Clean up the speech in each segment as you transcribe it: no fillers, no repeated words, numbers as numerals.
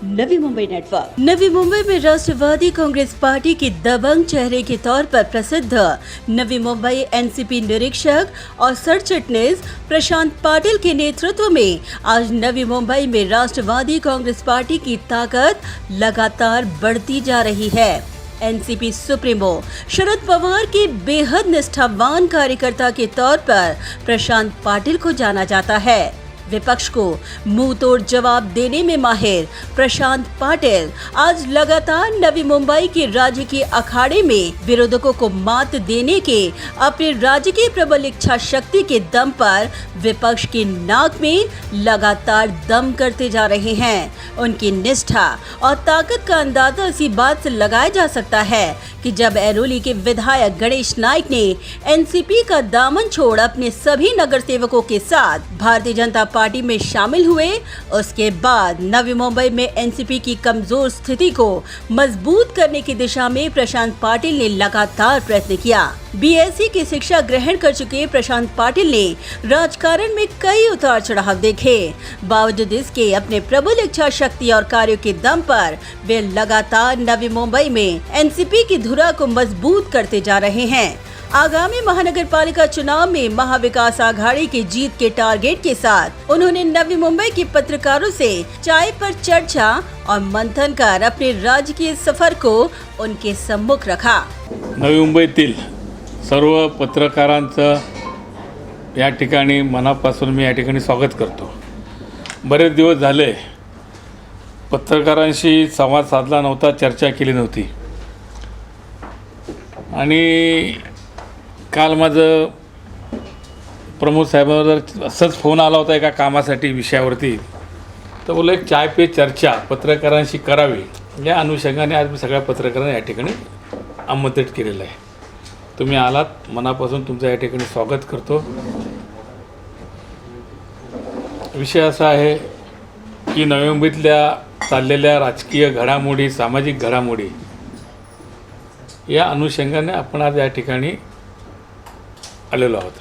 Navi Mumbai network. Navi Mumbai में Rashtrawadi Congress party के दबंग चेहरे के तौर पर प्रसिद्ध नवी मुंबई एनसीपी निरीक्षक और सरचिटनीस प्रशांत पाटिल के नेतृत्व में आज नवी मुंबई में राष्ट्रवादी कांग्रेस पार्टी की ताकत लगातार बढ़ती जा रही है। एनसीपी सुप्रीमो शरद पवार के बेहद निष्ठावान कार्यकर्ता के तौर पर प्रशांत पाटिल को जाना जाता है। विपक्ष को मुंह तोड़ जवाब देने में माहिर प्रशांत पाटिल आज लगातार नवी मुंबई के राजकीय अखाड़े में विरोधकों को मात देने के अपने राजकीय प्रबल इच्छा शक्ति के दम पर विपक्ष के नाक में लगातार दम करते जा रहे हैं। उनकी निष्ठा और ताकत का अंदाजा इसी बात से लगाया जा सकता है कि जब ऐरोली के विधायक गणेश नाइक ने एनसीपी का दामन छोड़ अपने सभी नगर सेवकों के साथ भारतीय जनता पार्टी में शामिल हुए, उसके बाद नवी मुंबई में एनसीपी की कमजोर स्थिति को मजबूत करने की दिशा में प्रशांत पाटिल ने लगातार प्रयत्न किया। बीएससी की शिक्षा ग्रहण कर चुके प्रशांत पाटिल ने राजकारण में कई उतार चढ़ाव देखे। बावजूद इसके अपने प्रबल इच्छा शक्ति और कार्यों के दम पर वे लगातार नवी मुंबई में एनसीपी की धुरा को मजबूत करते जा रहे हैं। आगामी महानगर पालिका चुनाव में महाविकास आघाड़ी की जीत के टारगेट के साथ उन्होंने नवी मुंबई के पत्रकारों से चाय पर चर्चा और मंथन कर अपने राजकीय सफर को उनके सम्मुख रखा। नवी मुंबईतील सर्व पत्रकारांचं या ठिकाणी मनापासून मी या ठिकाणी स्वागत करतो। बरेच दिवस झाले पत्रकारांशी संवाद साधला नव्हता, चर्चा केली नव्हती आणि काल माझं प्रमोद साहेबांवर असंच फोन आला होता एका कामासाठी विषयावरती, तर बोलले एक चाय पे चर्चा पत्रकारांशी करावी, या अनुषंगाने आज मी सगळ्या पत्रकारांना या ठिकाणी आमंत्रित केलेलं आहे। तुम्ही आलात, मनापासून तुमचं या ठिकाणी स्वागत करतो। विषय असा आहे की नवी मुंबईतल्या चाललेल्या राजकीय घडामोडी, सामाजिक घडामोडी या अनुषंगाने आपण आज या ठिकाणी आलेलो आहोत।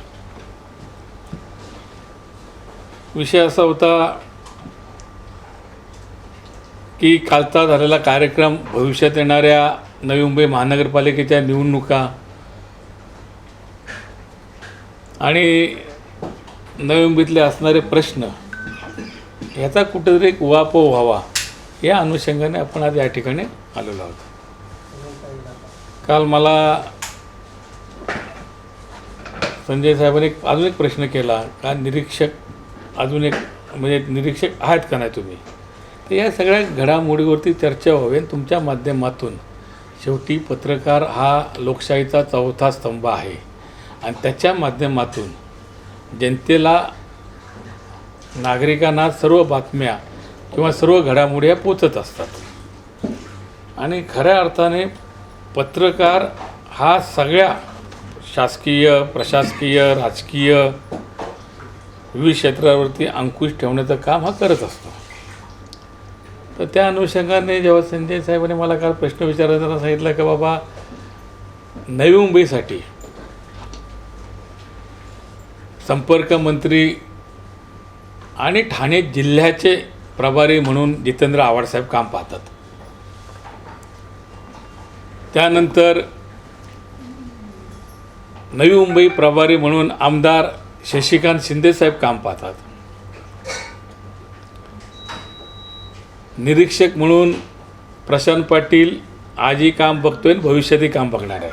विषय असा होता की कालचा झालेला कार्यक्रम, भविष्यात येणाऱ्या नवी मुंबई महानगरपालिकेच्या निवडणुका आणि नवी मुंबईतले असणारे प्रश्न याचा कुठेतरी एक उहापोह व्हावा, या अनुषंगाने आपण आज या ठिकाणी आलेलो आहोत। काल मला संजय साहेबांनी अजून एक प्रश्न केला का निरीक्षक अजून एक म्हणजे निरीक्षक आहात का नाही तुम्ही, तर या सगळ्या घडामोडीवरती चर्चा व्हावी। तुमच्या माध्यमातून शेवटी पत्रकार हा लोकशाहीचा चौथा स्तंभ आहे आणि त्याच्या माध्यमातून जनतेला, नागरिकांना सर्व बातम्या किंवा सर्व घडामोडी या पोचत असतात आणि खऱ्या अर्थाने पत्रकार हा सगळ्या शासकीय, प्रशासकीय, राजकीय विविध क्षेत्रावरती अंकुश ठेवण्याचं काम हा करत असतो। तर त्या अनुषंगाने जेव्हा संजय साहेबांनी मला काल प्रश्न विचारताना सांगितलं की बाबा नवी मुंबईसाठी संपर्क मंत्री आणि ठाणे जिल्ह्याचे प्रभारी म्हणून जितेंद्र आव्हाड साहेब काम पाहतात, त्यानंतर नवी मुंबई प्रभारी म्हणून आमदार शशिकांत शिंदे साहेब काम पाहतात, निरीक्षक म्हणून प्रशांत पाटील आजही काम बघतोय, भविष्यातही काम बघणार आहे,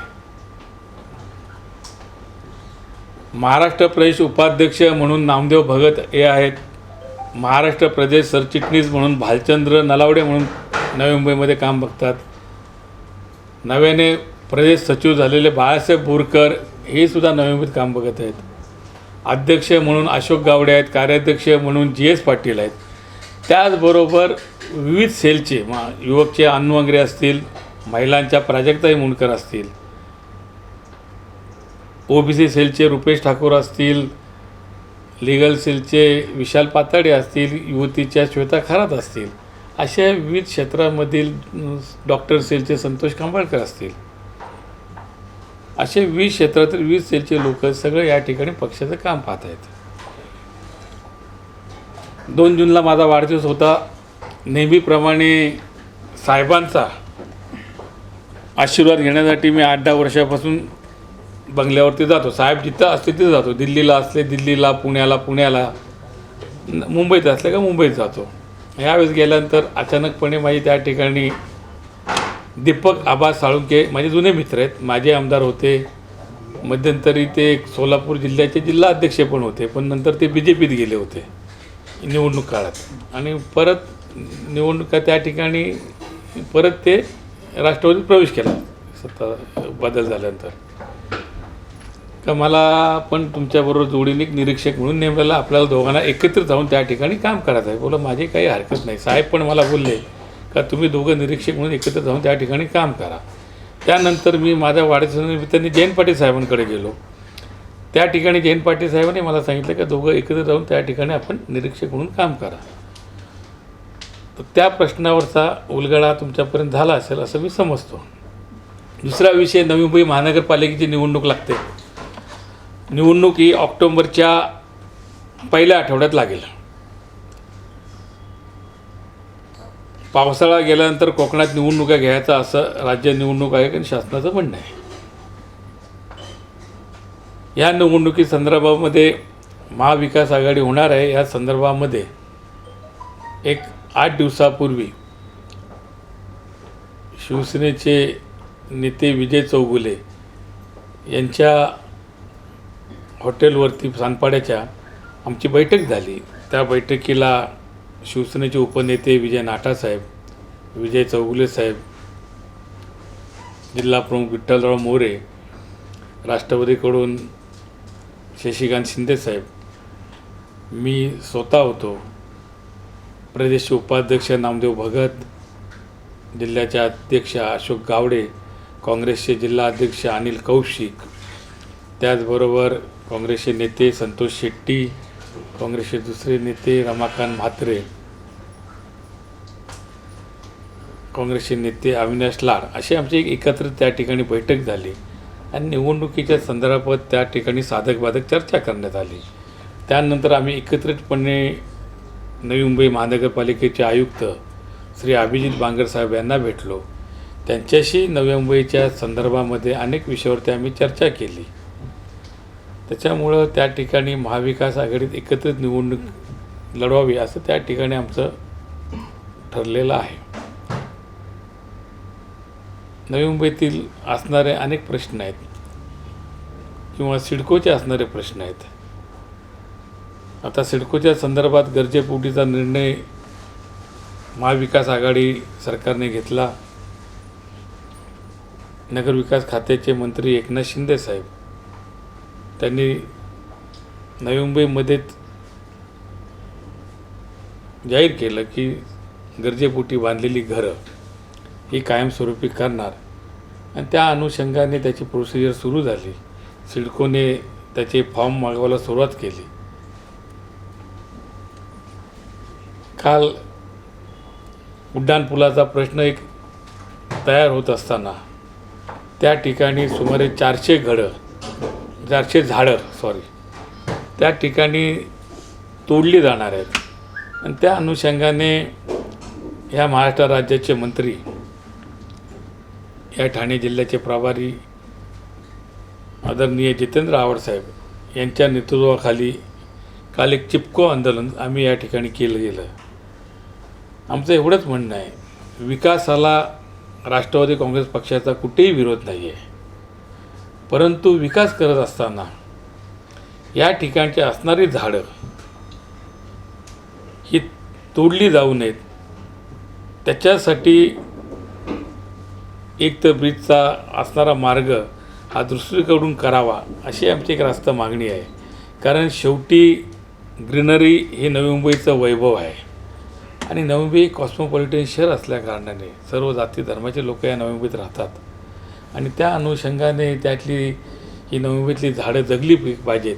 महाराष्ट्र प्रदेश उपाध्यक्ष म्हणून नामदेव भगत हे आहेत, महाराष्ट्र प्रदेश सरचिटणीस म्हणून भालचंद्र नलावडे म्हणून नवी मुंबईमध्ये काम बघतात, नव्याने प्रदेश सचिव झालेले बाळासाहेब बोरकर हे सुद्धा नवी मुंबईत काम बघत आहेत, अध्यक्ष म्हणून अशोक गावडे आहेत, कार्याध्यक्ष म्हणून GS पाटील आहेत, त्याचबरोबर विविध सेलचे युवकचे अन्नू अंगरे असतील, महिलांच्या प्राजक्ताई मुंडकर असतील, OBC सेलचे रुपेश ठाकूर असतील, लीगल सेलचे विशाल पाताडे असतील, युवतीच्या श्वेता खरात असतील, अशा विविध क्षेत्रामधील डॉक्टर सेलचे संतोष कांबळकर असतील, असे 20 क्षेत्रातील 20 सेलचे लोक सगळे या ठिकाणी पक्षाचं काम पाहत आहेत। 2 जूनला माझा वाढदिवस होता, नेहमीप्रमाणे साहेबांचा आशीर्वाद घेण्यासाठी मी 8-10 वर्षापासून बंगल्यावरती जातो. साहेब जिथं असते तिथं जातो. दिल्लीला असले दिल्लीला, पुण्याला, मुंबईत असले का मुंबईत जातो. यावेळेस गेल्यानंतर अचानकपणे माझी त्या ठिकाणी दीपक आबा साळुंके माझे जुने मित्र आहेत. माझे आमदार होते. मध्यंतरी ते सोलापूर जिल्ह्याचे जिल्हा अध्यक्ष पण होते, पण नंतर ते BJPत गेले होते निवडणूक काळात आणि परत निवडणुका त्या ठिकाणी परत ते राष्ट्रवादीत प्रवेश केला सत्ता बदल झाल्यानंतर. का मला पण तुमच्याबरोबर जोडीने एक निरीक्षक म्हणून नेमलेला, आपल्याला दोघांना एकत्रित जाऊन त्या ठिकाणी काम करायचं आहे. बोला माझी काही हरकत नाही. साहेब पण मला बोलले का तुम्ही दोघं निरीक्षक म्हणून एकत्र जाऊन त्या ठिकाणी काम करा. त्यानंतर मी माझ्या वाढदिवसानिमित्ताने जयंत पाटील साहेबांकडे गेलो. त्या ठिकाणी जयंत पाटील साहेबांनी मला सांगितलं का दोघं एकत्र जाऊन त्या ठिकाणी आपण निरीक्षक म्हणून काम करा. तर त्या प्रश्नावरचा उलगडा तुमच्यापर्यंत झाला असेल असं मी समजतो. दुसरा विषय, नवी मुंबई महानगरपालिकेची निवडणूक लागते. निवडणूक ही ऑक्टोबरच्या पहिल्या आठवड्यात लागेल. पावसाळा गेल्यानंतर कोकणात निवडणुका घ्यायचा असं राज्य निवडणूक आयोग आणि शासनाचं म्हणणं आहे. या निवडणुकी संदर्भामध्ये महाविकास आघाडी होणार आहे. या संदर्भामध्ये एक 8 दिवसापूर्वी शिवसेनेचे नेते विजय चौगुले यांच्या हॉटेलवरती सानपाड्याच्या आमची बैठक झाली. त्या बैठकीला शिवसेनेचे उपनेते विजय नाटासाहेब, विजय चौगुले साहेब, जिल्हा प्रमुख विठ्ठलराव मोरे, राष्ट्रवादीकडून शशिकांत शिंदे साहेब, मी स्वतः होतो, प्रदेश उपाध्यक्ष नामदेव भगत, जिल्ह्याचे अध्यक्ष अशोक गावडे, काँग्रेसचे जिल्हा अध्यक्ष अनिल कौशिक, त्याचबरोबर काँग्रेसचे नेते संतोष शेट्टी, काँग्रेसचे दुसरे नेते रमाकांत म्हात्रे, काँग्रेसचे नेते अविनाश लाड, असे आमची एक एकत्रित त्या ठिकाणी बैठक झाली आणि निवडणुकीच्या संदर्भात त्या ठिकाणी साधक बाधक चर्चा करण्यात आली. त्यानंतर आम्ही एकत्रितपणे नवी मुंबई महानगरपालिकेचे आयुक्त श्री अभिजित बांगर साहेब यांना भेटलो. त्यांच्याशी नवी मुंबईच्या संदर्भामध्ये अनेक विषयावरती आम्ही चर्चा केली. त्याच्यामुळं त्या ठिकाणी महाविकास आघाडीत एकत्रित निवडणूक लढवावी असं त्या ठिकाणी आमचं ठरलेलं आहे. नवी मुंबईतील असणारे अनेक प्रश्न आहेत किंवा सिडकोचे असणारे प्रश्न आहेत. आता सिडकोच्या संदर्भात गरजेपोटीचा निर्णय महाविकास आघाडी सरकारने घेतला. नगरविकास खात्याचे मंत्री एकनाथ शिंदे साहेब त्यांनी नवी मुंबईमध्ये जाहीर केलं की गरजेपोटी बांधलेली घरं ही कायमस्वरूपी करणार आणि त्या अनुषंगाने त्याची प्रोसिजर सुरू झाली. सिडकोने त्याचे फॉर्म मागवायला सुरुवात केली. काल उड्डाणपुलाचा प्रश्न एक तयार होत असताना त्या ठिकाणी सुमारे 400 झाडं त्या ठिकाणी तोडली जाणार आहेत आणि त्या अनुषंगाने ह्या महाराष्ट्र राज्याचे मंत्री, या ठाणे जिल्ह्याचे प्रभारी आदरणीय जितेंद्र आव्हाड साहेब यांच्या नेतृत्वाखाली काल एक चिपको आंदोलन आम्ही या ठिकाणी केलं गेलं. आमचं एवढंच म्हणणं आहे, विकासाला राष्ट्रवादी काँग्रेस पक्षाचा कुठेही विरोध नाही आहे, परंतु विकास करत असताना या ठिकाणची असणारी झाडं ही तोडली जाऊ नयेत. त्याच्यासाठी एक तर ब्रिजचा असणारा मार्ग हा दुसरीकडून करावा अशी आमची एक रास्त मागणी आहे. कारण शेवटी ग्रीनरी हे नवी मुंबईचं वैभव आहे आणि नवी मुंबई कॉस्मोपॉलिटन शहर असल्याकारणाने सर्व जाती धर्माचे लोक या नवी मुंबईत राहतात आणि त्या अनुषंगाने त्यातली ही नवी मुंबईतली झाडं जगली पाहिजेत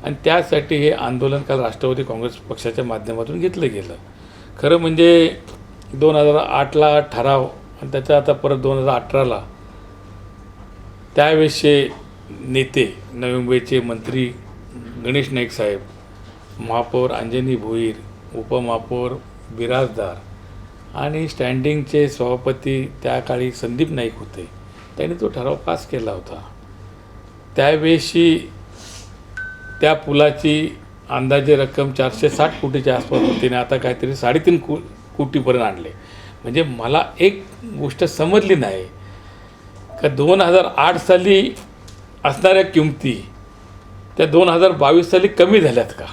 आणि त्यासाठी हे आंदोलन काल राष्ट्रवादी काँग्रेस पक्षाच्या माध्यमातून घेतलं गेलं. खरं म्हणजे 2008ला ठराव आणि त्याचा आता परत 2018ला त्यावेळेसचे नेते नवी मुंबईचे मंत्री गणेश नाईक साहेब, महापौर अंजनी भोईर, उपमहापौर बिराजदार आणि स्टँडिंगचे सभापती त्या काळी संदीप नाईक होते. त्यांनी तो ठराव पास केला होता. त्यावेळेशी त्या पुलाची अंदाजे रक्कम 460 कोटीच्या आसपास होती आणि आता काहीतरी 3.5 कोटीपर्यंत आणले. म्हणजे मला एक गोष्ट समजली नाही का 2008 साली असणाऱ्या किमती त्या 2022 साली कमी झाल्यात का?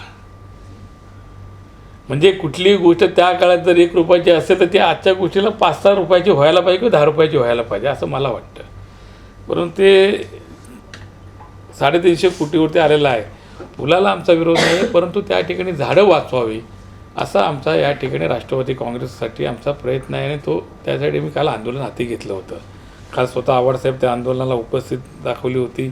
म्हणजे कुठलीही गोष्ट त्या काळात जर 1 रुपयाची असेल तर ती आजच्या गोष्टीला 5-6 रुपयाची व्हायला पाहिजे किंवा 10 रुपयाची व्हायला पाहिजे असं मला वाटतं. परंतु ते 350 कोटीवरती आलेलं आहे. पुलाला आमचा विरोध नाही, परंतु त्या ठिकाणी झाडं वाचवावी असा आमचा या ठिकाणी राष्ट्रवादी काँग्रेससाठी आमचा प्रयत्न आहे आणि तो त्यासाठी मी काल आंदोलन हाती घेतलं होतं. काल स्वतः आव्हाडसाहेब त्या आंदोलनाला उपस्थित दाखवली होती.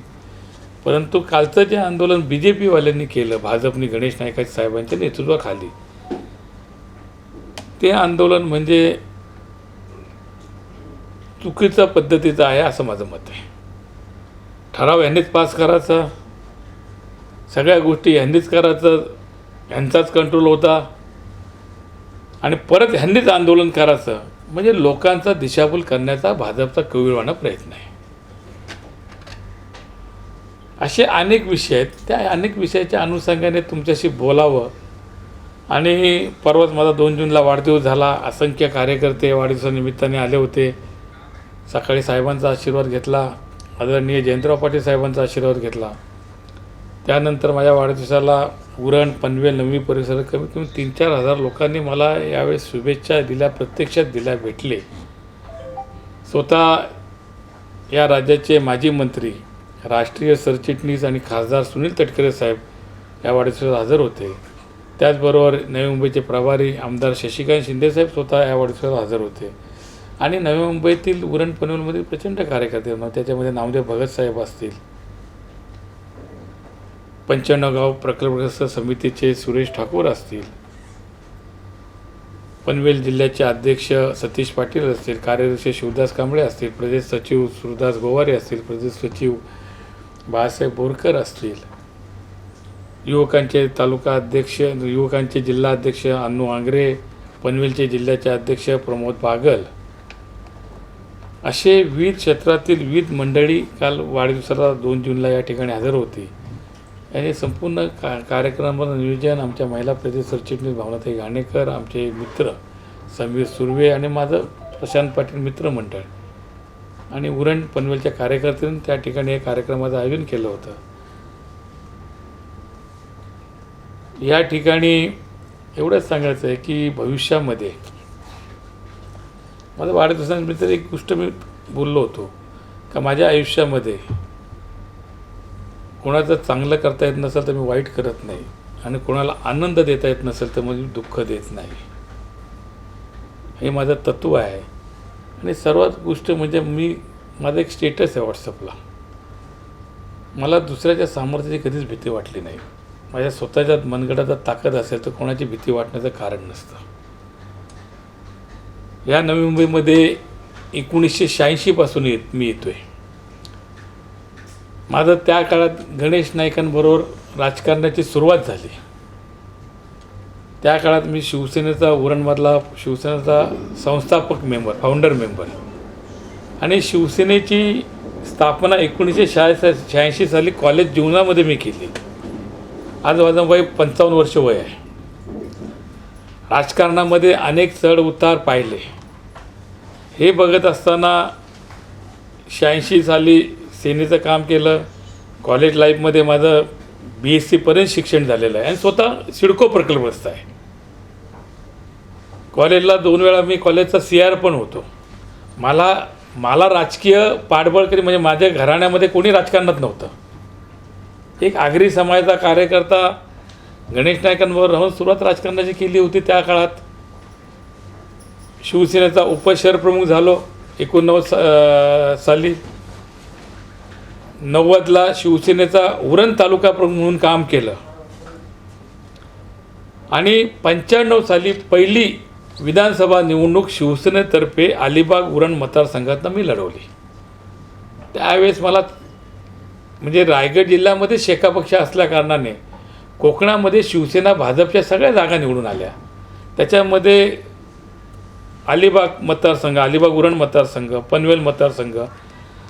परंतु कालचं जे आंदोलन BJP वाल्यांनी केलं, भाजपनी गणेश नाईक साहेबांच्या नेतृत्वाखाली, ते आंदोलन म्हणजे चुकीच्या पद्धतीचं आहे असं माझं मत आहे. ठराव यांनीच पास करायचा, सगळ्या गोष्टी ह्यांनीच करायचं, ह्यांचाच कंट्रोल होता आणि परत ह्यांनीच आंदोलन करायचं, म्हणजे लोकांचा दिशाभूल करण्याचा भाजपचा कविळवाणा प्रयत्न आहे. असे अनेक विषय आहेत. त्या अनेक विषयाच्या अनुषंगाने तुमच्याशी बोलावं. आणि परवाच माझा 2 जूनला वाढदिवस झाला. असंख्य कार्यकर्ते वाढदिवसानिमित्ताने आले होते. सकाळी साहेबांचा आशीर्वाद घेतला, आदरणीय जयंतराव पाटील साहेबांचा आशीर्वाद घेतला. त्यानंतर माझ्या वाढदिवसाला उरण, पनवेल, नववी परिसर कमीत कमी 3-4 हजार लोकांनी मला यावेळेस शुभेच्छा दिल्या, प्रत्यक्षात दिल्या, भेटले. स्वतः या राज्याचे माजी मंत्री, राष्ट्रीय सरचिटणीस आणि खासदार सुनील तटकरे साहेब या वाढदिवसाला हजर होते. त्याचबरोबर नवी मुंबईचे प्रभारी आमदार शशिकांत शिंदेसाहेब स्वतः या वाढदिवसाला हजर होते. आणि नवी मुंबईतील उरण, पनवेलमधील प्रचंड कार्यकर्ते, त्याच्यामध्ये नामदेव भगत साहेब असतील, 95 गाव प्रकल्पग्रस्त समितीचे सुरेश ठाकूर असतील, पनवेल जिल्ह्याचे अध्यक्ष सतीश पाटील असतील, कार्यदर्शी शिवदास कांबळे असतील, प्रदेश सचिव सुरदास गोवारे असतील, प्रदेश सचिव बाळासाहेब बोरकर असतील, युवकांचे तालुका अध्यक्ष, युवकांचे जिल्हा अध्यक्ष अन्नू आंग्रे, पनवेलचे जिल्ह्याचे अध्यक्ष प्रमोद बागल, असे विविध क्षेत्रातील विविध मंडळी काल वाढदिवसाला 2 जूनला या ठिकाणी हजर होती. आणि संपूर्ण कार्यक्रमाचं नियोजन आमच्या महिला प्रदेश सरचिटणीस भावनाताई घाणेकर, आमचे मित्र समीर सुर्वे आणि माझं प्रशांत पाटील मित्रमंडळ आणि उरण पनवेलच्या कार्यकर्त्यांनी त्या ठिकाणी या कार्यक्रमाचं आयोजन केलं होतं. या ठिकाणी एवढंच सांगायचं आहे की भविष्यामध्ये माझं वाढदिवसानिमित्त एक गोष्ट मी बोललो होतो का माझ्या आयुष्यामध्ये कोणाचं चांगलं करता येत नसेल तर मी वाईट करत नाही आणि कोणाला आनंद देता येत नसेल तर मग मी दुःख देत नाही. हे माझं तत्त्व आहे. आणि सर्वात गोष्ट म्हणजे माझं एक स्टेटस आहे व्हॉट्सअपला. मला दुसऱ्याच्या सामर्थ्याची कधीच भीती वाटली नाही. माझ्या स्वतःच्या मनगटात ताकद असेल तर कोणाची भीती वाटण्याचं कारण नसतं. या नवी मुंबईमध्ये 1986 पासून मी येतो आहे. माझं त्या काळात गणेश नाईकांबरोबर राजकारणाची सुरुवात झाली. त्या काळात मी शिवसेनेचा उरणमधला शिवसेनेचा संस्थापक मेंबर, फाउंडर मेंबर आणि शिवसेनेची स्थापना 1986 साली कॉलेज जीवनामध्ये मी केली. आज माझं वय 55 वर्ष वय आहे. राजकारणामध्ये अनेक चढ उतार पाहिले. हे बघत असताना 86 साली सेनेचं काम केलं. कॉलेज लाईफमध्ये माझं BSc पर्यंत शिक्षण झालेलं आहे आणि स्वतः सिडको प्रकल्पग्रस्त आहे. कॉलेजला 2 वेळा मी कॉलेजचा CR पण होतो. मला राजकीय पाठबळ म्हणजे माझ्या घराण्यामध्ये कोणी राजकारणात नव्हतं. एक आगरी समाजाचा कार्यकर्ता गणेश नाईकांबरोबर राहून सुरुवात राजकारणाची केली होती. त्या काळात शिवसेनेचा उपशहर प्रमुख झालो 89 साली. 90ला शिवसेनेचा उरण तालुका प्रमुख म्हणून काम केलं आणि 95 साली पहिली विधानसभा निवडणूक शिवसेनेतर्फे अलिबाग उरण मतदारसंघातनं मी लढवली. त्यावेळेस मला म्हणजे रायगड जिल्ह्यामध्ये शेका पक्ष असल्याकारणाने कोकणामध्ये शिवसेना भाजपच्या सगळ्या जागा निवडून आल्या. त्याच्यामध्ये अलिबाग मतदारसंघ, अलिबाग उरण मतदारसंघ, पनवेल मतदारसंघ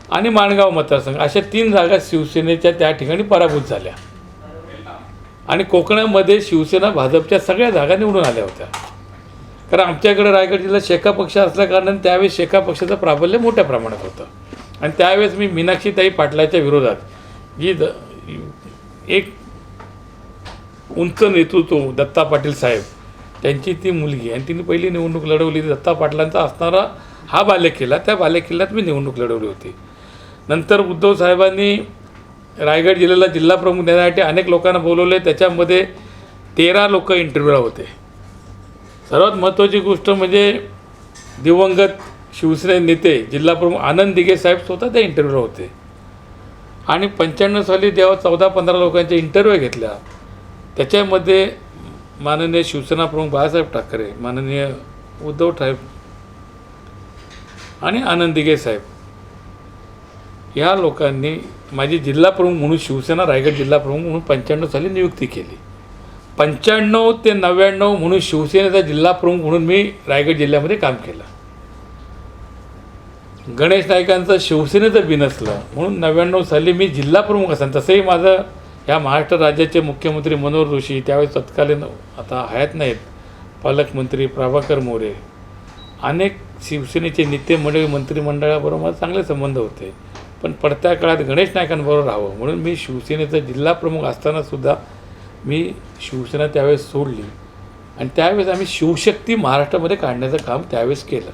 आणि माणगाव मतदारसंघ अशा 3 जागा शिवसेनेच्या त्या ठिकाणी पराभूत झाल्या आणि कोकणामध्ये शिवसेना भाजपच्या सगळ्या जागा निवडून आल्या होत्या. कारण आमच्याकडे रायगड जिल्ह्यात शेका पक्ष असल्याकारणाने त्यावेळेस शेका पक्षाचं प्राबल्य मोठ्या प्रमाणात होतं आणि त्यावेळेस मी मीनाक्षीताई पाटलाच्या विरोधात जी एक उंच नेतृत्व दत्ता पाटील साहेब त्यांची ती मुलगी आणि तिने पहिली निवडणूक लढवली. दत्ता पाटलांचा असणारा हा बालेकिल्ला, त्या बालेकिल्ल्यात मी निवडणूक लढवली होती. नंतर उद्धव साहेबांनी रायगड जिल्ह्याला जिल्हा प्रमुख देण्यासाठी अनेक लोकांना बोलवले. त्याच्यामध्ये 13 लोक इंटरव्ह्यूला होते. सर्वात महत्त्वाची गोष्ट म्हणजे दिवंगत शिवसेने नेते जिल्हा प्रमुख आनंद दिघे साहेब स्वतः त्या इंटरव्ह्यूला होते आणि 95 साली जेव्हा 14-15 लोकांच्या इंटरव्ह्यू घेतल्या त्याच्यामध्ये माननीय शिवसेना प्रमुख बाळासाहेब ठाकरे, माननीय उद्धव साहेब आणि आनंद दिघे साहेब या लोकांनी माझी जिल्हा प्रमुख म्हणून शिवसेना रायगड जिल्हा प्रमुख म्हणून 95 साली नियुक्ती केली. 95 ते 99 म्हणून शिवसेनेचा जिल्हा प्रमुख म्हणून मी रायगड जिल्ह्यामध्ये काम केलं. गणेश नाईकांचं शिवसेनेचं बिनसलं म्हणून 99 साली मी जिल्हा प्रमुख असेल. तसंही माझं या महाराष्ट्र राज्याचे मुख्यमंत्री मनोहर जोशी त्यावेळेस तत्कालीन आता हयात नाहीत पालकमंत्री प्रभाकर मोरे, अनेक शिवसेनेचे नेते मंडळी मंत्रिमंडळाबरोबर मला चांगले संबंध होते. पण पडत्या काळात गणेश नाईकांबरोबर राहावं म्हणून मी शिवसेनेचा जिल्हा प्रमुख असतानासुद्धा मी शिवसेना त्यावेळेस सोडली आणि त्यावेळेस आम्ही शिवशक्ती महाराष्ट्रामध्ये काढण्याचं काम त्यावेळेस केलं.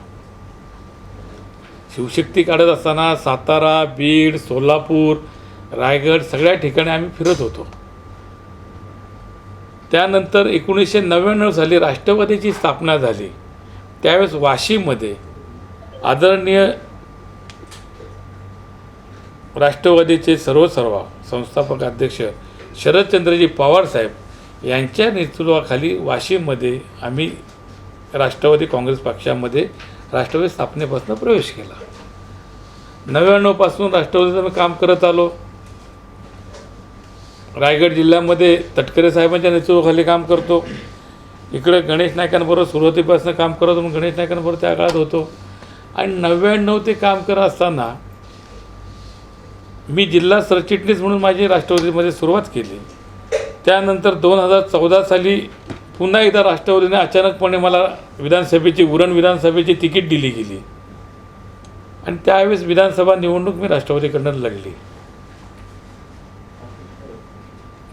शिवशक्ती काढत असताना सातारा, बीड, सोलापूर, रायगड सगळ्या ठिकाणी आम्ही फिरत होतो. त्यानंतर 1999 साली राष्ट्रवादीची स्थापना झाली. त्यावेळेस वाशीमध्ये आदरणीय राष्ट्रवादीचे सर्वसर्वा संस्थापक अध्यक्ष शरदचंद्रजी पवार साहेब यांच्या नेतृत्वाखाली वाशीमध्ये आम्ही राष्ट्रवादी काँग्रेस पक्षामध्ये राष्ट्रवादी स्थापनेपासून प्रवेश केला. 99 पासून राष्ट्रवादीचं मी काम करत आलो. रायगड जिल्ह्यामध्ये तटकरे साहेबांच्या नेतृत्वाखाली काम करतो. इकडे गणेश नाईकांबरोबर सुरुवातीपासून काम करत होतो. गणेश नाईकांबरोबर त्या काळात होतो आणि 99 ते काम करत असताना मी जिल्हा सरचिटणीस म्हणून माझी राष्ट्रवादीमध्ये सुरुवात केली. त्यानंतर 2014 साली पुन्हा एकदा राष्ट्रवादीने अचानकपणे मला विधानसभेची उरण विधानसभेची तिकीट दिली गेली आणि त्यावेळेस विधानसभा निवडणूक मी राष्ट्रवादीकडून लढली.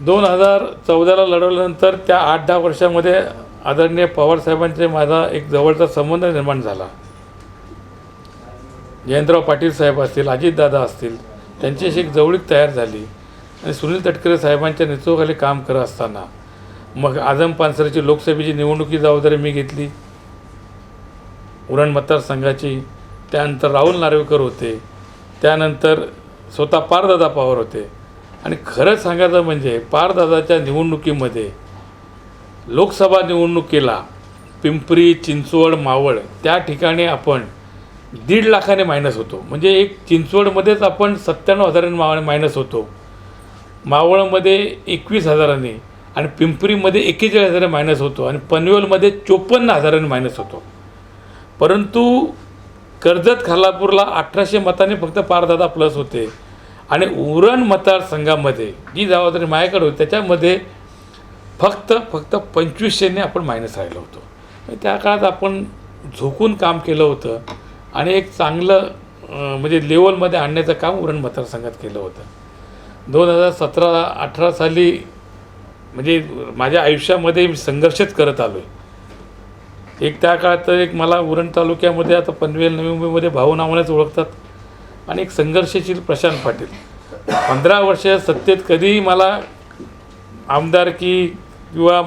2014ला लढवल्यानंतर त्या 8-10 वर्षामध्ये आदरणीय पवारसाहेबांचे माझा एक जवळचा संबंध निर्माण झाला. जयंतराव पाटील साहेब असतील, अजितदादा असतील, त्यांच्याशी एक जवळीक तयार झाली आणि सुनील तटकरे साहेबांच्या नेतृत्वाखाली काम करत असताना मग आझम पानसरेची लोकसभेची निवडणुकीची जबाबदारी मी घेतली उरण मतदारसंघाची. त्यानंतर राहुल नार्वेकर होते, त्यानंतर स्वतः पारदादा पवार होते आणि खरं सांगायचं म्हणजे पारदादाच्या निवडणुकीमध्ये लोकसभा निवडणुकीला पिंपरी, चिंचवड, मावळ त्या ठिकाणी आपण 1.5 लाखाने मायनस होतो. म्हणजे एक चिंचवडमध्येच आपण 97,000 मायनस होतो, मावळमध्ये 21,000 आणि पिंपरीमध्ये 41,000 मायनस होतो आणि पनवेलमध्ये 54,000 मायनस होतो. परंतु कर्जत खालापूरला 1800 मतांनी फक्त पारदादा प्लस होते आणि उरण मतदारसंघामध्ये जी जबाबदारी माझ्याकडे होती त्याच्यामध्ये फक्त 2500ने आपण मायनस राहिलो होतो. त्या काळात आपण झोकून काम केलं होतं आणि एक चांगलं म्हणजे लेवलमध्ये आणण्याचं काम उरण मतदारसंघात केलं होतं. 2017-18 साली म्हणजे माझ्या आयुष्यामध्ये मी संघर्षच करत आलो आहे. एक त्या काळात तर एक मला उरण तालुक्यामध्ये आता पनवेल नवी मुंबईमध्ये भाऊ नावानेच ओळखतात आणि एक संघर्षशील प्रशांत पाटील 15 वर्ष सत्तेत कधीही मला आमदारकी किंवा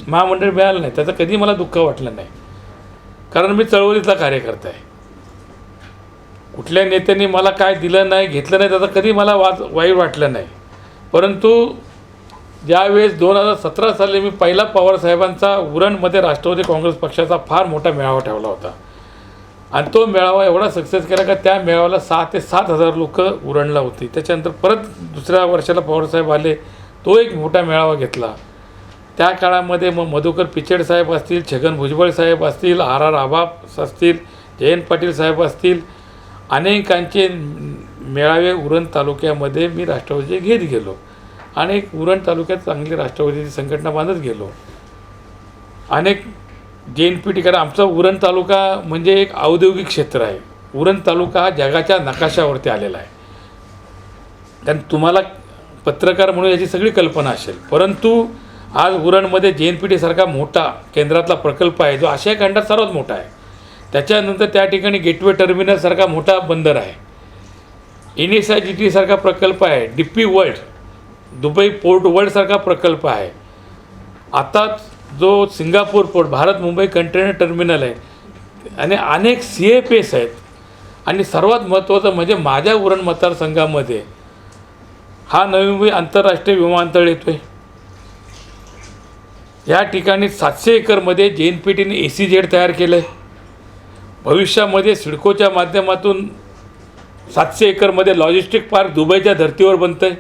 महामंडळ मिळालं नाही, त्याचं कधी मला दुःख वाटलं नाही. कारण मी चळवळीतला कार्यकर्ता आहे. कुठल्या नेत्यांनी मला काय दिलं नाही, घेतलं नाही, त्याचा कधी मला वाईट वाटलं नाही. परंतु ज्यावेळेस 2017 साली मी पहिला पवारसाहेबांचा उरणमध्ये राष्ट्रवादी काँग्रेस पक्षाचा फार मोठा मेळावा ठेवला होता आणि तो मेळावा एवढा सक्सेस केला का त्या मेळाव्याला 6,000 ते 7,000 लोक उरणला होती. त्याच्यानंतर परत दुसऱ्या वर्षाला पवारसाहेब आले, तो एक मोठा मेळावा घेतला. त्या काळामध्ये मग मधुकर पिचड साहेब असतील, छगन भुजबळ साहेब असतील, आर आबाप असतील, जयंत पाटील साहेब असतील, अनेकांचे मेळावे उरण तालुक्यामध्ये मी राष्ट्रवादीचे घेत गेलो. अनेक उरण तालुक्यात चांगली राष्ट्रवादीची संघटना बांधत गेलो. अनेक JNPT, कारण आमचा उरण तालुका म्हणजे एक औद्योगिक क्षेत्र आहे. उरण तालुका हा जगाच्या नकाशावरती आलेला आहे. कारण तुम्हाला पत्रकार म्हणून याची सगळी कल्पना असेल, परंतु आज उरणमध्ये JNPT सारखा मोठा केंद्रातला प्रकल्प आहे, जो आशिया खंडात सर्वात मोठा आहे. त्याच्यानंतर त्या ठिकाणी गेटवे टर्मिनल सारखा मोठा बंदर आहे. NSIGT सारखा प्रकल्प आहे. DP world, Dubai port world सारखा प्रकल्प आहे. आता जो Singapore port, Bharat Mumbai container terminal आहे, आणि अनेक CFS आहेत. आणि सर्वात महत्त्वाचं म्हणजे माझ्या उरण मतदारसंघामध्ये हा नवी मुंबई आंतरराष्ट्रीय विमानतळ येतो आहे. या ठिकाणी 700 एकरमध्ये JNPTने SEZ तयार केलं आहे. भविष्यामध्ये सिडकोच्या माध्यमातून 700 एकरमध्ये लॉजिस्टिक पार्क दुबईच्या धर्तीवर बनतं आहे.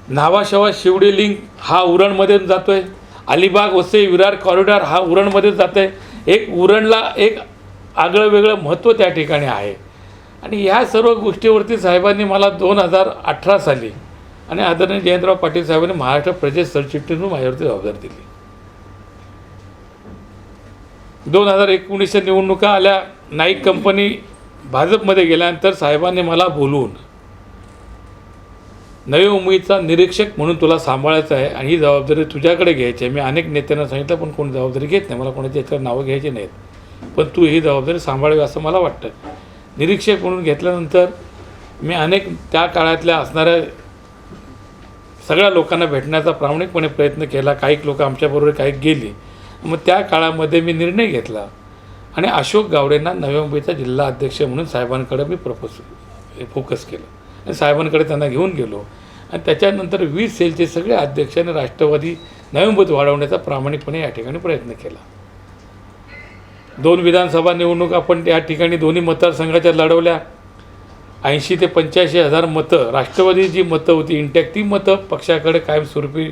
न्हावा शिवडी लिंक हा उरणमध्ये जातो आहे. अलिबाग वसई विरार कॉरिडॉर हा उरणमध्ये जातं आहे. एक उरणला एक आगळं वेगळं महत्त्व त्या ठिकाणी आहे. आणि ह्या सर्व गोष्टीवरती साहेबांनी मला 2018 साली आणि आदरणीय जयंतराव पाटील साहेबांनी महाराष्ट्र प्रदेश सरचिटणीस म्हणून माझ्यावरती जबाबदारी दिली. 2019च्या निवडणुका आल्या. नाईक कंपनी भाजपमध्ये गेल्यानंतर साहेबांनी मला बोलवून नवी मुंबईचा निरीक्षक म्हणून तुला सांभाळायचं आहे आणि ही जबाबदारी तुझ्याकडे घ्यायची आहे. मी अनेक नेत्यांना सांगितलं, पण कोणी जबाबदारी घेत नाही. मला कोणाची याच्यावर नावं घ्यायची नाहीत, पण तू ही जबाबदारी सांभाळावी असं मला वाटतं. निरीक्षक म्हणून घेतल्यानंतर मी अनेक त्या काळातल्या असणाऱ्या सगळ्या लोकांना भेटण्याचा प्रामाणिकपणे प्रयत्न केला. काही लोक आमच्याबरोबर काही गेली. मग त्या काळामध्ये मी निर्णय घेतला आणि अशोक गावडेंना नवी मुंबईचा जिल्हा अध्यक्ष म्हणून साहेबांकडे मी फोकस केलं आणि साहेबांकडे त्यांना घेऊन गेलो. आणि त्याच्यानंतर 20 सेलचे सगळे अध्यक्ष आणि राष्ट्रवादी नवी मुंबईत वाढवण्याचा प्रामाणिकपणे या ठिकाणी प्रयत्न केला. 2 विधानसभा निवडणूक आपण या ठिकाणी दोन्ही मतदारसंघाच्या लढवल्या. 80 ते 85 हजार मतं, राष्ट्रवादी जी मतं होती इंटॅक्ट, ती मतं पक्षाकडे कायमस्वरूपी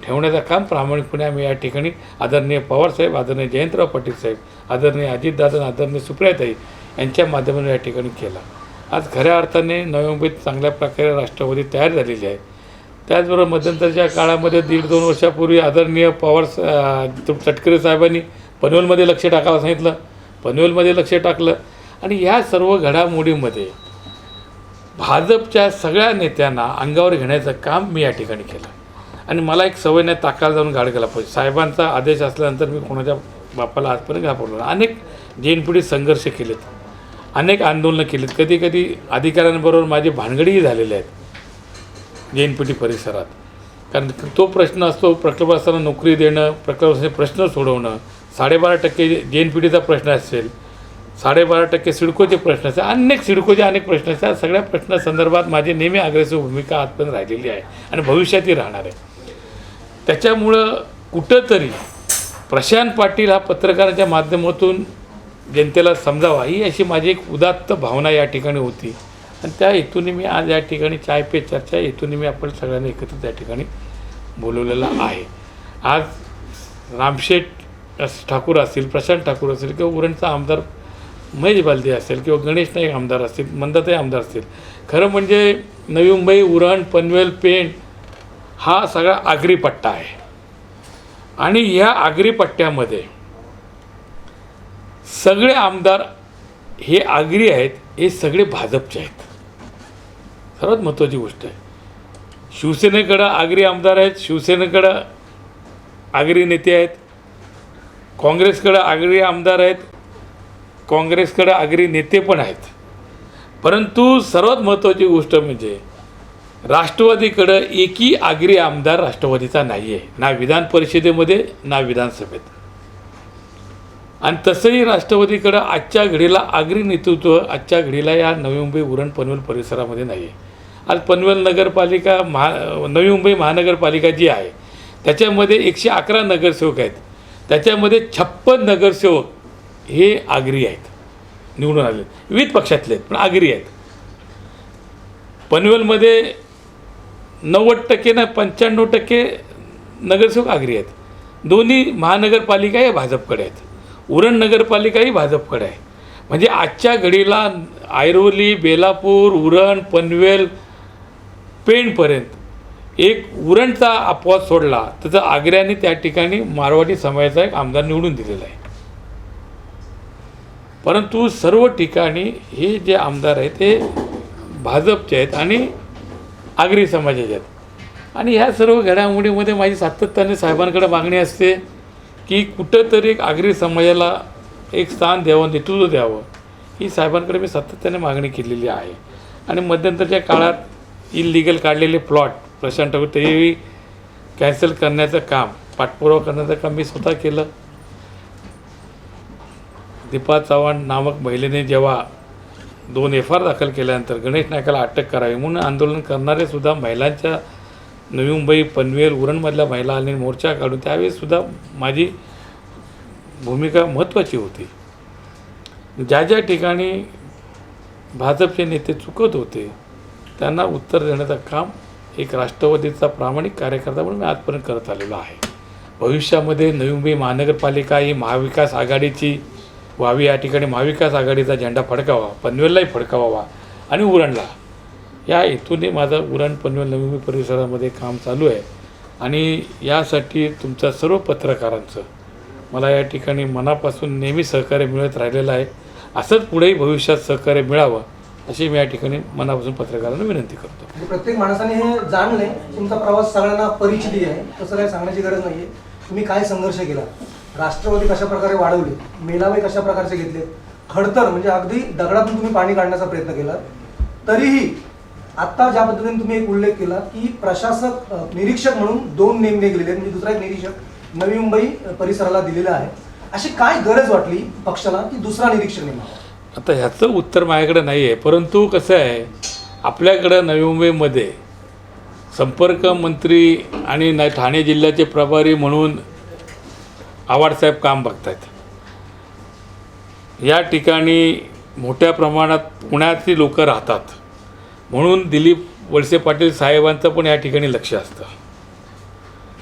ठेवण्याचं काम प्रामाणिकपणे आम्ही या ठिकाणी आदरणीय पवारसाहेब, आदरणीय जयंतराव पाटील साहेब, आदरणीय अजितदादा, आदरणीय सुप्रियाताई यांच्या माध्यमातून या ठिकाणी केला. आज खऱ्या अर्थाने नवी मुंबईत चांगल्या प्रकारे राष्ट्रवादी तयार झालेली आहे. त्याचबरोबर मध्यंतरच्या काळामध्ये 1.5-2 वर्षापूर्वी आदरणीय तटकरे साहेबांनी पनवेलमध्ये लक्ष टाकायला सांगितलं, पनवेलमध्ये लक्ष टाकलं. आणि ह्या सर्व घडामोडीमध्ये भाजपच्या सगळ्या नेत्यांना अंगावर घेण्याचं काम मी या ठिकाणी केलं. आणि मला एक सवय नाही, ताकाला जाऊन गाड गेला पाहिजे. साहेबांचा आदेश असल्यानंतर मी कोणाच्या बापाला आजपर्यंत घाबरलो नाही. अनेक JNPT संघर्ष केलेत, अनेक आंदोलनं केलीत. कधी कधी अधिकाऱ्यांबरोबर माझी भानगडीही झालेल्या आहेत JNPT परिसरात. कारण तो प्रश्न असतो, प्रकल्प असताना नोकरी देणं, प्रकल्प प्रश्न सोडवणं, 12.5% JNPTचा प्रश्न असेल, 12.5% सिडकोचे प्रश्न असेल, अनेक सिडकोचे अनेक प्रश्न असतात. त्या सगळ्या प्रश्नासंदर्भात माझी नेहमी अग्रेसिव्ह भूमिका आजपर्यंत राहिलेली आहे आणि भविष्यातही राहणार आहे. त्याच्यामुळं कुठंतरी प्रशांत पाटील हा पत्रकाराच्या माध्यमातून जनतेला समजावा, ही अशी माझी एक उदात्त भावना या ठिकाणी होती. आणि त्या हेतूने मी आज या ठिकाणी चाय पे चर्चा हेतूने मी आपण सगळ्यांनी एकत्रित या ठिकाणी बोलवलेलं आहे. आज रामशेठ ठाकूर असतील, प्रशांत ठाकूर असतील, किंवा उरणचा आमदार महेश बालदे असेल, किंवा गणेश नाईक आमदार असतील, मंदाताई आमदार असतील. खरं म्हणजे नवी मुंबई, उरण, पनवेल, पेण हा सगळा आगरी पट्टा आहे. आणि ह्या आगरी पट्ट्यामध्ये सगळे आमदार हे आगरी आहेत, हे सगळे भाजपचे आहेत. सर्वात महत्त्वाची गोष्ट आहे. शिवसेनेकडं आगरी आमदार आहेत, शिवसेनेकडं आगरी नेते आहेत, काँग्रेसकडं आगरी आमदार आहेत, काँग्रेसकडं आगरी नेते पण आहेत. परंतु सर्वात महत्त्वाची गोष्ट म्हणजे राष्ट्रवादीकडं एकही आगरी आमदार राष्ट्रवादीचा नाही आहे, ना विधान परिषदेमध्ये ना विधानसभेत. आणि तसंही राष्ट्रवादीकडं आजच्या घडीला आगरी नेतृत्व आजच्या घडीला या नवी मुंबई, उरण, पनवेल परिसरामध्ये नाही आहे. आज पनवेल नगरपालिका नवी मुंबई महानगरपालिका जी आहे त्याच्यामध्ये 111 नगरसेवक आहेत. त्याच्यामध्ये 56 नगरसेवक हे आगरी आहेत, निवडून आले, विविध पक्षातले आहेत पण आगरी आहेत. पनवेलमध्ये 90% ना 95% नगरसेवक आगरी आहेत. दोन्ही महानगरपालिकाही भाजपकडे आहेत. उरण नगरपालिकाही भाजपकडे आहे. म्हणजे आजच्या घडीला ऐरोली, बेलापूर, उरण, पनवेल, पेणपर्यंत एक उरणचा अपवाद सोडला तर आग्र्याने त्या ठिकाणी मारवाडी समाजाचा एक आमदार निवडून दिलेला आहे. परंतु सर्व ठिकाणी हे जे आमदार आहेत ते भाजपचे आहेत आणि आगरी समाजाचे आहेत. आणि ह्या सर्व घडामोडीमध्ये माझी सातत्याने साहेबांकडे मागणी असते की कुठंतरी एक आगरी समाजाला एक स्थान द्यावं, नेतृत्व द्यावं, ही साहेबांकडे मी सातत्याने मागणी केलेली आहे. आणि मध्यंतरच्या काळात इलिगल काढलेले प्लॉट प्रशांत ठाकूर तेही कॅन्सल करण्याचं काम, पाठपुरावा करण्याचं काम मी स्वतः केलं. दीपा चव्हाण नामक महिलेने जेव्हा 2 FIR दाखल केल्यानंतर गणेश नायकाला अटक करावी म्हणून आंदोलन करणारे सुद्धा महिलांच्या नवी मुंबई, पनवेल, उरणमधल्या महिला आणि मोर्चा काढून त्यावेळेससुद्धा माझी भूमिका महत्त्वाची होती. ज्या ज्या ठिकाणी भाजपचे नेते चुकत होते त्यांना उत्तर देण्याचं काम एक राष्ट्रवादीचा प्रामाणिक कार्यकर्ता म्हणून मी आजपर्यंत करत आलेलो आहे. भविष्यामध्ये नवी मुंबई महानगरपालिका ही महाविकास आघाडीची व्हावी, या ठिकाणी महाविकास आघाडीचा झेंडा फडकावा, पनवेललाही फडकावावा आणि उरणला, या हेतूने माझं उरण, पनवेल, नवी मुंबई परिसरामध्ये काम चालू आहे. आणि यासाठी तुमच्या सर्व पत्रकारांचं मला या ठिकाणी मनापासून नेहमी सहकार्य मिळत राहिलेलं आहे. असंच पुढेही भविष्यात सहकार्य मिळावं अशी मी या ठिकाणी मनापासून पत्रकारांना विनंती करतो. म्हणजे प्रत्येक माणसाने हे जाणले, तुमचा प्रवास सगळ्यांना परिचिती आहे, तसं काही सांगण्याची गरज नाही आहे. तुम्ही काय संघर्ष केला, राष्ट्रवादी कशा प्रकारे वाढवली, मेलावे कशा प्रकारचे घेतले, खडतर म्हणजे अगदी दगडातून तुम्ही पाणी काढण्याचा प्रयत्न केला. तरीही आत्ता ज्या पद्धतीने तुम्ही एक उल्लेख केला की प्रशासक निरीक्षक म्हणून 2 नेमले गेलेले आहेत, म्हणजे दुसरा एक निरीक्षक नवी मुंबई परिसराला दिलेला आहे. अशी काय गरज वाटली पक्षाला की दुसरा निरीक्षक नेमावा? आता ह्याचं उत्तर माझ्याकडे नाही आहे. परंतु कसं आहे, आपल्याकडं नवी मुंबईमध्ये संपर्क मंत्री आणि ठाणे जिल्ह्याचे प्रभारी म्हणून आव्हाडसाहेब काम बघत आहेत. या ठिकाणी मोठ्या प्रमाणात पुण्यातली लोक राहतात म्हणून दिलीप वळसे पाटील साहेबांचं पण या ठिकाणी लक्ष असतं.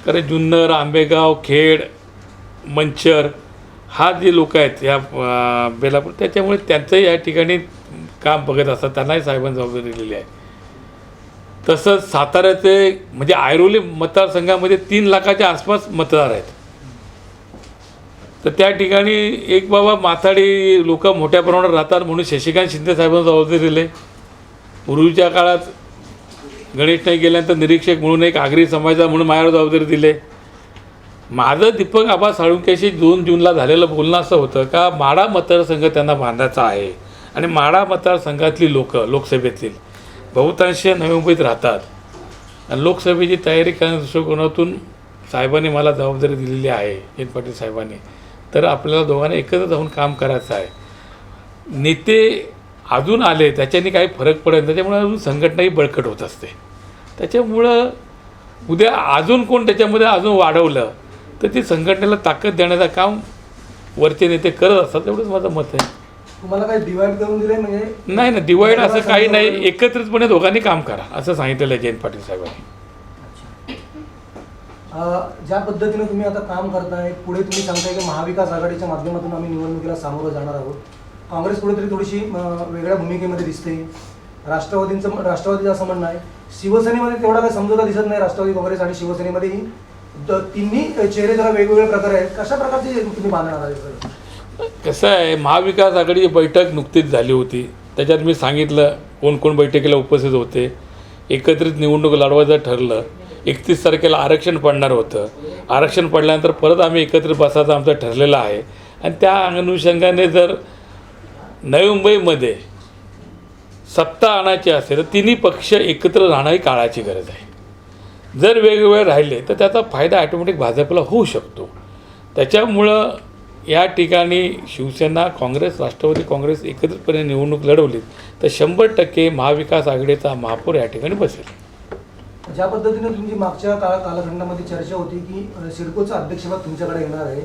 कारण जुन्नर, आंबेगाव, खेड, मंचर हा जे लोक आहेत या बेलापूर, त्याच्यामुळे त्यांचंही या ठिकाणी काम बघत असतात, त्यांनाही साहेबांनी जबाबदारी दिलेली आहे. तसंच साताऱ्याचे म्हणजे ऐरोली मतदारसंघामध्ये 3 लाखाच्या आसपास मतदार आहेत. तर त्या ठिकाणी एक बाबा माथाडी लोक मोठ्या प्रमाणात राहतात म्हणून शशिकांत शिंदे साहेबांना जबाबदारी दिली. पूर्वीच्या काळात गणेश नाईक गेल्यानंतर निरीक्षक म्हणून एक आगरी समाजाचा म्हणून माझ्यावर जबाबदारी दिले. माझं दीपक आबा साळुंकेशी 2 जूनला झालेलं बोलणं असं होतं का माढा मतदारसंघ त्यांना बांधायचा आहे आणि माढा मतदारसंघातली लोकसभेतील बहुतांश नवी मुंबईत राहतात आणि लोकसभेची तयारी करण्याच्या दृष्टिकोनातून साहेबांनी मला जबाबदारी दिलेली आहे, जयंत पाटील साहेबांनी. तर आपल्याला दोघांना एकत्र जाऊन काम करायचं आहे. नेते अजून आले त्याच्याने काही फरक पडेल, त्याच्यामुळे अजून संघटनाही बळकट होत असते. त्याच्यामुळं उद्या अजून कोण त्याच्यामध्ये अजून वाढवलं तर ती संघटनेला ताकद देण्याचं काम वरचे नेते करत असतात, एवढंच माझं मत आहे. तुम्हाला काही डिवाइड करून दिले म्हणजे? नाही ना, डिवाइड असं काही नाही, एकत्रितपणे दोघांनी काम करा असं सांगितलेलं आहे जयंत पाटील साहेबांनी. ज्या पद्धतीने तुम्ही आता काम करताय, पुढे तुम्ही सांगताय की महाविकास आघाडीच्या माध्यमातून आम्ही निवडणुकीला सामोरं जाणार आहोत. काँग्रेस कुठेतरी थोडीशी वेगळ्या भूमिकेमध्ये दिसते. राष्ट्रवादीचं असं म्हणणं आहे. शिवसेनेमध्ये तेवढा काही समझोता दिसत नाही. राष्ट्रवादी काँग्रेस आणि शिवसेनेमध्येही तिन्ही चेहरे जरा वेगवेगळे प्रकार आहेत. कशा प्रकारचे तुम्ही बांधणार आहे? कसं आहे, महाविकास आघाडीची बैठक नुकतीच झाली होती. त्याच्यात मी सांगितलं कोण कोण बैठकीला उपस्थित होते. एकत्रित निवडणूक लढवायचं ठरलं. 31 तारखेला आरक्षण पडणार होतं. आरक्षण पडल्यानंतर परत आम्ही एकत्रित बसायचं आमचं ठरलेलं आहे. आणि त्या अनुषंगाने जर नवी मुंबईमध्ये सत्ता आणायची असेल तर तिन्ही पक्ष एकत्र राहणं ही काळाची गरज आहे. जर वेगवेगळे राहिले तर त्याचा फायदा ॲटोमॅटिक भाजपला होऊ शकतो. त्याच्यामुळं या ठिकाणी शिवसेना, काँग्रेस, राष्ट्रवादी काँग्रेस एकत्रितपणे निवडणूक लढवली तर 100% महाविकास आघाडीचा महापौर या ठिकाणी बसेल. ज्या पद्धतीने तुमची मागच्या कालखंडामध्ये चर्चा होती की सिडकोचं अध्यक्षपद तुमच्याकडे येणार आहे,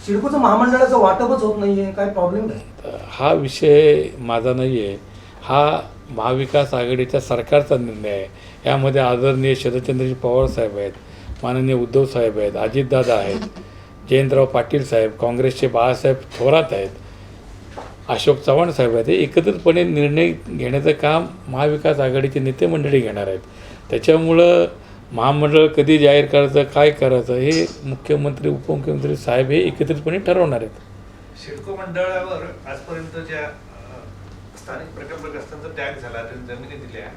सिडकोचं महामंडळाचं वाटपच होत नाही आहे, काय प्रॉब्लेम आहे? हा विषय माझा नाही आहे, हा महाविकास आघाडीच्या सरकारचा निर्णय आहे. यामध्ये आदरणीय शरदचंद्रजी पवार साहेब आहेत, माननीय उद्धव साहेब आहेत, अजितदादा आहेत, जयंतराव पाटील साहेब, काँग्रेसचे बाळासाहेब थोरात आहेत, अशोक चव्हाण साहेब आहेत. हे एकत्रितपणे निर्णय घेण्याचं काम महाविकास आघाडीचे नेते मंडळी घेणार आहेत. त्याच्यामुळं महामंडळ कधी जाहीर करायचं, काय करायचं, हे मुख्यमंत्री उपमुख्यमंत्री साहेब हे एकत्रितपणे ठरवणार आहेत. सिडको मंडळावर आजपर्यंत ज्या स्थानिक प्रकल्पग्रस्तांचा त्याग झाला, त्यांनी जमिनी दिल्या,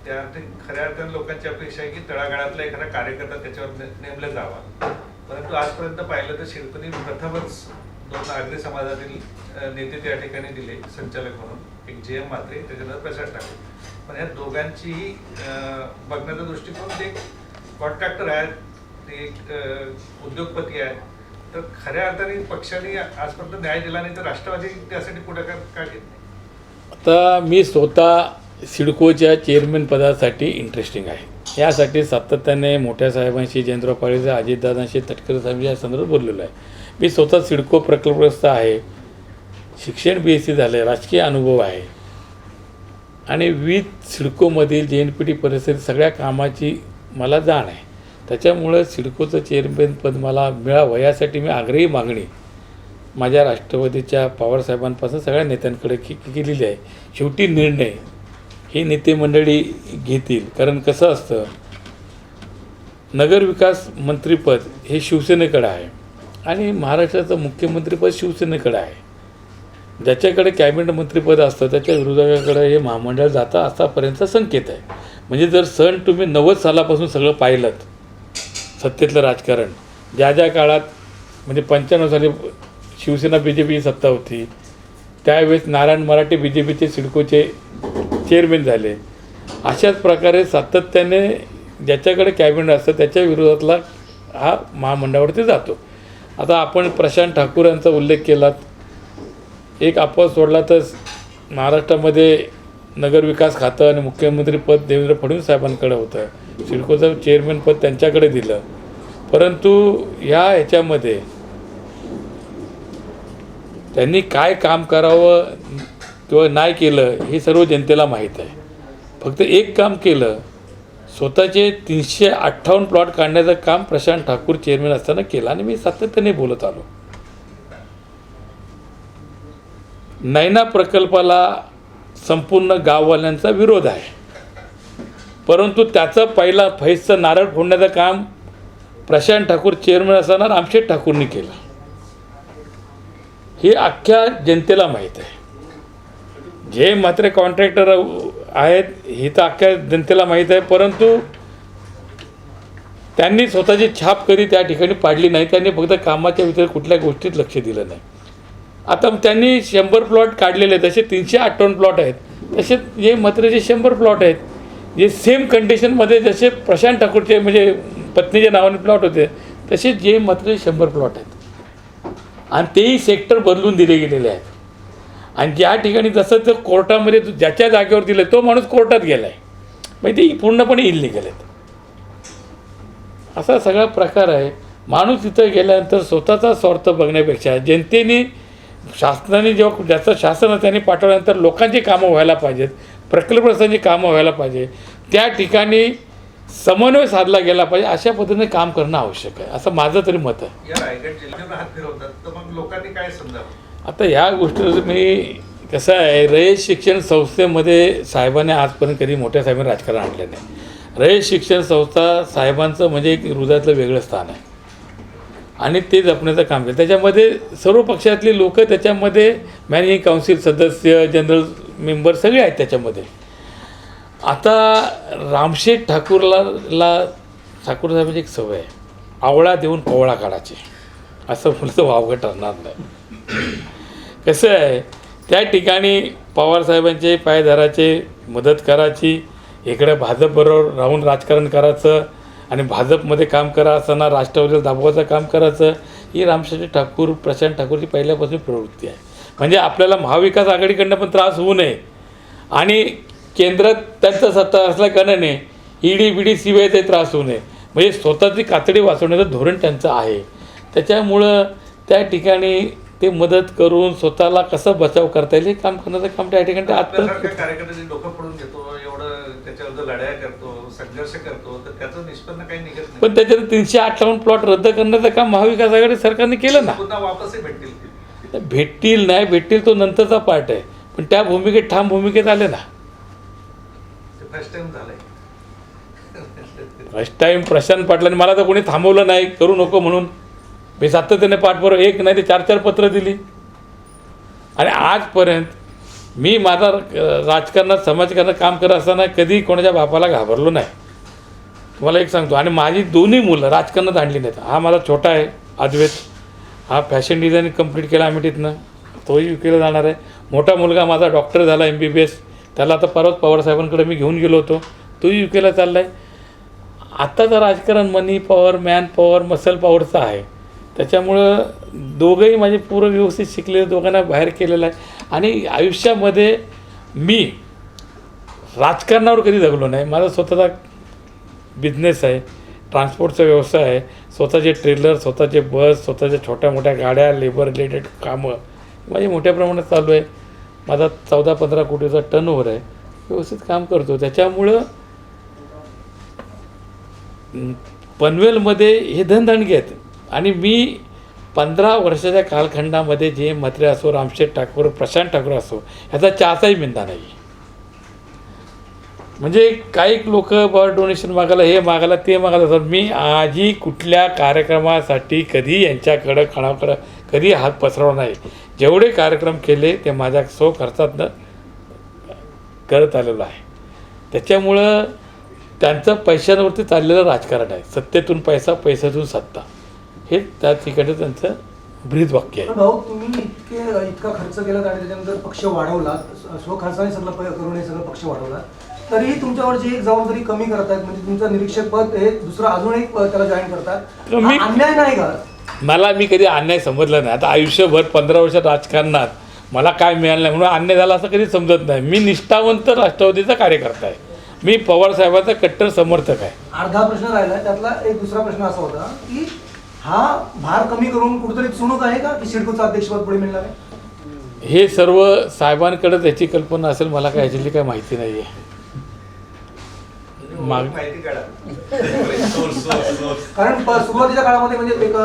त्या खऱ्या अर्थाने लोकांची अपेक्षा आहे की तळागाळातला एखादा कार्यकर्ता त्याच्यावर नेमला जावा. परंतु आजपर्यंत पाहिलं तर सिडकोने प्रथमच 2 आगरी समाजातील नेते त्या ठिकाणी दिले संचालक म्हणून, एक JM म्हात्रे, त्याच्यानंतर प्रसाद ठाकूर. पण ह्या दोघांचीही बघण्याचा दृष्टिकोन, ते कॉन्ट्रॅक्टर आहेत, ते एक उद्योगपती आहेत. तर खऱ्या अर्थाने पक्षाने आजपर्यंत न्याय दिला नाही, तर राष्ट्रवादी त्यासाठी पुढाकार का घेत नाही? आता मी स्वतः सिडकोच्या चेअरमन पदासाठी इंटरेस्टिंग आहे. यासाठी सातत्याने मोठ्या साहेबांशी, जयंतराव पाटील, अजितदादांशी, तटकरे साहेबांशी या संदर्भात बोललेलो आहे. मी स्वतः सिडको प्रकल्पग्रस्त आहे, शिक्षण BSc झालं, राजकीय अनुभव आहे आणि विविध सिडकोमधील JNPT परिसर सगळ्या कामाची मला जाण आहे. त्याच्यामुळं सिडकोचं चेअरमन पद मला मिळावं यासाठी मी आग्रही मागणी माझ्या राष्ट्रवादीच्या पवारसाहेबांपासून सगळ्या नेत्यांकडे केलेली आहे. शेवटी निर्णय हे नेते मंडळी घेतील. कारण कसं असतं, नगरविकास मंत्रीपद हे शिवसेनेकडे आहे आणि महाराष्ट्राचं मुख्यमंत्रीपद शिवसेनेकडे आहे. ज्याच्याकडे कॅबिनेट मंत्रीपद असतं त्याच्या विरोधकाकडे हे महामंडळ जातं असापर्यंतचा संकेत आहे. म्हणजे जर सण तुम्ही 90 सालापासून सगळं पाहिलं, सत्तेतलं राजकारण, ज्या ज्या काळात म्हणजे 95 साली शिवसेना BJP सत्ता होती, त्यावेळेस नारायण मराठे BJPचे सिडकोचे चेअरमन झाले. अशाच प्रकारे सातत्याने ज्याच्याकडे कॅबिनेट असतं त्याच्या विरोधातला हा महामंडळावरती जातो. आता आपण प्रशांत ठाकूर यांचा उल्लेख केलात. एक अपवाद सोडला तर महाराष्ट्रामध्ये नगरविकास खातं आणि मुख्यमंत्रीपद देवेंद्र फडणवीस साहेबांकडे होतं. सिडकोचं चेअरमनपद त्यांच्याकडे दिलं. परंतु ह्याच्यामध्ये त्यांनी काय काम करावं किंवा नाही केलं हे सर्व जनतेला माहीत आहे. फक्त एक काम केलं, स्वतःचे 358 प्लॉट काढण्याचं काम प्रशांत ठाकूर चेअरमन असताना केलं आणि मी सातत्याने बोलत आलो. नैना प्रकल्पाला संपूर्ण गाववाल्यांचा विरोध आहे, परंतु त्याचं पहिला फैजचं नारळ फोडण्याचं काम प्रशांत ठाकूर चेअरमन असताना रामशेठ ठाकूरनी केलं. हे अख्ख्या जनतेला माहीत आहे. जे मात्र कॉन्ट्रॅक्टर आहेत हे तर अख्ख्या जनतेला माहीत आहे, परंतु त्यांनी स्वतःची छाप कधी त्या ठिकाणी पाडली नाही. त्यांनी फक्त कामाच्या व्यतिरिक्त कुठल्या गोष्टीत लक्ष दिलं नाही. आता त्यांनी 100 प्लॉट काढलेले आहेत, तसे 358 प्लॉट आहेत. तसे जे मात्रेचे 100 प्लॉट आहेत, जे सेम कंडिशनमध्ये जसे प्रशांत ठाकूरचे म्हणजे पत्नीच्या नावाने प्लॉट होते, तसे जे मात्र 100 प्लॉट आहेत आणि तेही सेक्टर बदलून दिले गेलेले आहेत. आणि ज्या ठिकाणी जसं ते कोर्टामध्ये ज्याच्या जागेवर दिलं तो माणूस कोर्टात गेला आहे, म्हणजे ते पूर्णपणे इल्लीगल आहेत. असा सगळा प्रकार आहे. माणूस तिथं गेल्यानंतर स्वतःचा स्वार्थ बघण्यापेक्षा जनतेने, शासनाने जेव्हा ज्याचं शासन त्याने पाठवल्यानंतर लोकांची कामं व्हायला पाहिजेत, प्रकल्पग्रस्तांची कामं व्हायला पाहिजे, त्या ठिकाणी समन्वय साधला गेला पाहिजे. अशा पद्धतीने काम करणं आवश्यक आहे, असं माझं तरी मत आहे. या रायगड जिल्ह्यावर हात फिरवतात, तर मग लोकांनी काय समजावं? आता ह्या गोष्टी मी कसं आहे, रयत शिक्षण संस्थेमध्ये साहेबांनी आजपर्यंत कधी मोठ्या साहेबांनी राजकारण आणलं नाही. रयत शिक्षण संस्था साहेबांचं म्हणजे एक हृदयातलं वेगळं स्थान आहे आणि ते जपण्याचं काम केलं. त्याच्यामध्ये सर्व पक्षातली लोक, त्याच्यामध्ये मॅनेजिंग काउन्सिल सदस्य, जनरल मेंबर सगळे आहेत त्याच्यामध्ये. आता रामशेठ ठाकूर साहेबांची एक सवय आहे, आवळा देऊन कोवळा काढायची, असं बोललं तर वावगं ठरणार नाही. कसं आहे, त्या ठिकाणी पवारसाहेबांचे पायधराचे मदत करायची, इकडे भाजपबरोबर राहून राजकारण करायचं आणि भाजपमध्ये काम करा असताना राष्ट्रवादीला दाबवायचं काम करायचं, ही रामशेठ ठाकूर, प्रशांत ठाकूरची पहिल्यापासून प्रवृत्ती आहे. म्हणजे आपल्याला महाविकास आघाडीकडनं पण त्रास होऊ नये आणि केंद्रात त्यांचं सत्ता असल्याकारणाने ED BD CBIचा त्रास होऊ नये, म्हणजे स्वतःची कातडी वाचवण्याचं धोरण त्यांचं आहे. त्याच्यामुळं त्या ठिकाणी ते मदत करून स्वतःला कसं बचाव करता येईल हे काम करण्याचं काम त्या ठिकाणी ते आपल्यासारख्या आत्महत्या. कार्यकर्त्याचे डोकं फोडून घेतो, एवढं त्याच्यावर लढाया करतो, संघर्ष करतो, तर त्याचं निष्पन्न काही निघत नाही. पण त्याच्यात 358 प्लॉट रद्द करण्याचं काम महाविकास आघाडी सरकारने केलं ना. पुन्हा वापसही भेटतील. भेटतील नाही भेटतील तो नंतरचा पार्ट आहे, पण त्या भूमिकेत ठाम भूमिकेत आले ना. ते फर्स्ट टाइम झालंय. फर्स्ट टाईम प्रशांत पाटलांनी मला तर कोणी थांबवलं नाही करू नको म्हणून. मी सातत्याने पाठपुरावा, एक नाही ते 4-4 पत्र दिली. आणि आजपर्यंत मी माझा राजकारणात समाजकारणात काम करत असताना कधी कोणाच्या बापाला घाबरलो नाही. तुम्हाला एक सांगतो, आणि माझी दोन्ही मुलं राजकारणात आणली नाहीत. हा माझा छोटा आहे अद्वैत, हा फॅशन डिझायनिंग कंप्लीट केला अमेठीतनं, तोही UKला जाणार आहे. मोठा मुलगा माझा डॉक्टर झाला MBBS, त्याला आता परत पवारसाहेबांकडे मी घेऊन गेलो होतो, तोही UKला चालला आहे. आत्ताचं राजकारण मनी पॉवर, मॅन पॉवर, मसल पॉवरचं आहे. त्याच्यामुळं दोघंही माझे पूर्ण व्यवस्थित शिकले, दोघांना बाहेर केलेलं आहे. आणि आयुष्यामध्ये मी राजकारणावर कधी जगलो नाही. माझा स्वतःचा बिझनेस आहे, ट्रान्सपोर्टचा व्यवसाय आहे, स्वतःचे ट्रेलर, स्वतःचे बस, स्वतःच्या छोट्या मोठ्या गाड्या, लेबर रिलेटेड कामं माझी मोठ्या प्रमाणात चालू आहे. माझा 14-15 कोटीचा टर्नओव्हर आहे, व्यवस्थित काम करतो. त्याच्यामुळं पनवेलमध्ये हे धनधणगे आहेत. आणि मी 15 वर्षाच्या कालखंडामध्ये जे म्हात्रे असो, रामशेठ ठाकूर, प्रशांत ठाकूर असो, ह्याचा चहाचाही मिंदा नाही. म्हणजे काही लोक डोनेशन मागायला, हे मागायला, ते मागायला असतात. मी आजही कुठल्या कार्यक्रमासाठी कधी यांच्याकडं खणाकडं कधी हात पसरवला नाही. जेवढे कार्यक्रम केले ते माझ्या खर्चातनं करत आलेलं आहे. त्याच्यामुळं त्यांचं पैशांवरती चाललेलं राजकारण आहे. सत्तेतून पैसा, पैशातून सत्ता, हे त्या ठिकाणी त्यांचं ब्रीद वाक्य आहे. भाऊ, तुम्ही इतका खर्च केला आणि त्याच्यानंतर पक्ष वाढवला, स्वखर्चाने सगळं करून हे सगळं पक्ष वाढवला, तरीही तुमच्यावरची एक जबाबदारी कमी करतायत. म्हणजे तुमचं निरीक्षक पद हे दुसरं अजून एक त्याला जॉईन करतात. अन्याय नाही का? मला मी कधी अन्याय समजला नाही. आता आयुष्यभर 15 वर्षात राजकारणात मला काय मिळालं नाही म्हणून अन्याय झाला असं कधी समजत नाही. मी निष्ठावंत राष्ट्रवादीचा कार्यकर्ता आहे. मी पवारसाहेबांचा कट्टर समर्थक आहे. अर्धा प्रश्न राहिला, त्यातला एक दुसरा प्रश्न असा होता की हा भार कमी करून कुठेतरी चुणूक आहे का की सिडकोचं अध्यक्षपद पुढे मिळणार आहे? हे सर्व साहेबांकडे त्याची कल्पना असेल, मला काय ह्याच्यातली काही माहिती नाही आहे. माहिती काढा. कारण सुरुवातीच्या काळामध्ये म्हणजे एक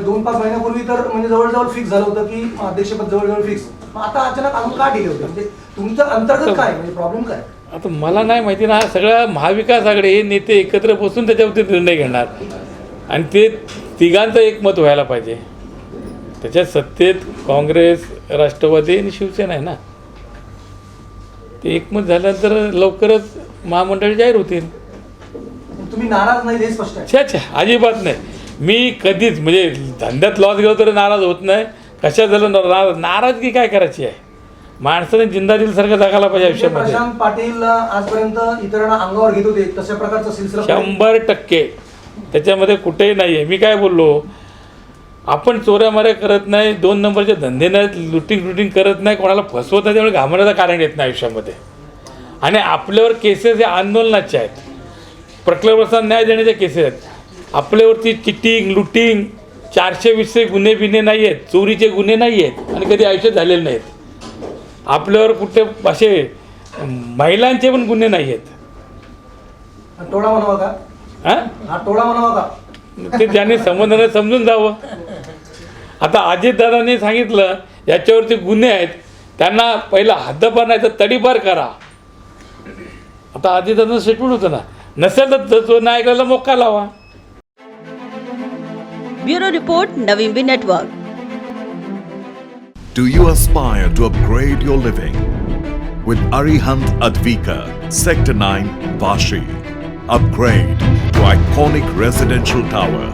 2-5 महिन्यापूर्वी तर म्हणजे जवळजवळ फिक्स झालं होतं की अध्यक्षपद जवळजवळ फिक्स. आता अचानक अजून का डिले होते? म्हणजे तुमचं अंतर्गत काय, म्हणजे प्रॉब्लेम काय? आता मला नाही माहिती ना. सगळ्या महाविकास आघाडी हे नेते एकत्र बसून त्याच्यावरती निर्णय घेणार आणि ते तिघांचं एकमत व्हायला पाहिजे. त्याच्यात सत्तेत काँग्रेस, राष्ट्रवादी आणि शिवसेना आहे ना. ते एकमत झाल्यानंतर लवकरच महामंडळ जाहीर होतील. तुम्ही नाराज नाही हे स्पष्ट आहे. छे अजिबात नाही. मी कधीच म्हणजे धंद्यात लॉस गेलो तरी नाराज होत नाही. कशा झालं नाराजगी काय करायची आहे? माणसाने जिंदादिलसारखं जगायला पाहिजे आयुष्यामध्ये. प्रशांत पाटील आजपर्यंत इतरांना अंगावर घेत होते, तशा प्रकारचा सिलसिला 100% त्याच्यामध्ये कुठेही नाही आहे. मी काय बोललो, आपण चोऱ्यामाऱ्या करत नाही, 2 नंबरचे धंदे नाही, लुटिंग करत नाही, कोणाला फसवत नाही, त्यामुळे घाबरण्याचं कारण येत नाही आयुष्यामध्ये. आणि आपल्यावर केसेस हे आंदोलनाचे आहेत, प्रकल्पाचा न्याय देण्याच्या केसेस आहेत. आपल्यावरती चिटिंग, लुटिंग, 420 गुन्हे बिन्हे नाही आहेत, चोरीचे गुन्हे नाही आहेत आणि कधी आयुष्यात झालेले नाहीत. आपल्यावर कुठे असे महिलांचे पण गुन्हे नाही आहेत. टोळा म्हणावा का? हा टोळा म्हणावा का? ते त्यांनी संबंधाने समजून जावं. आता अजितदादांनी सांगितलं याच्यावरती गुन्हे आहेत, त्यांना पहिला हद्दपार नाही तर तडीपार करा. आता अजितदादांचं स्टेटमेंट होतं ना, नसेल तर तो नाही ऐकायला मोक्का लावा. ब्युरो रिपोर्ट नवीन B network. Do you aspire to upgrade your living? With Arihant Advika, Sector 9, Vashi. Upgrade to iconic residential tower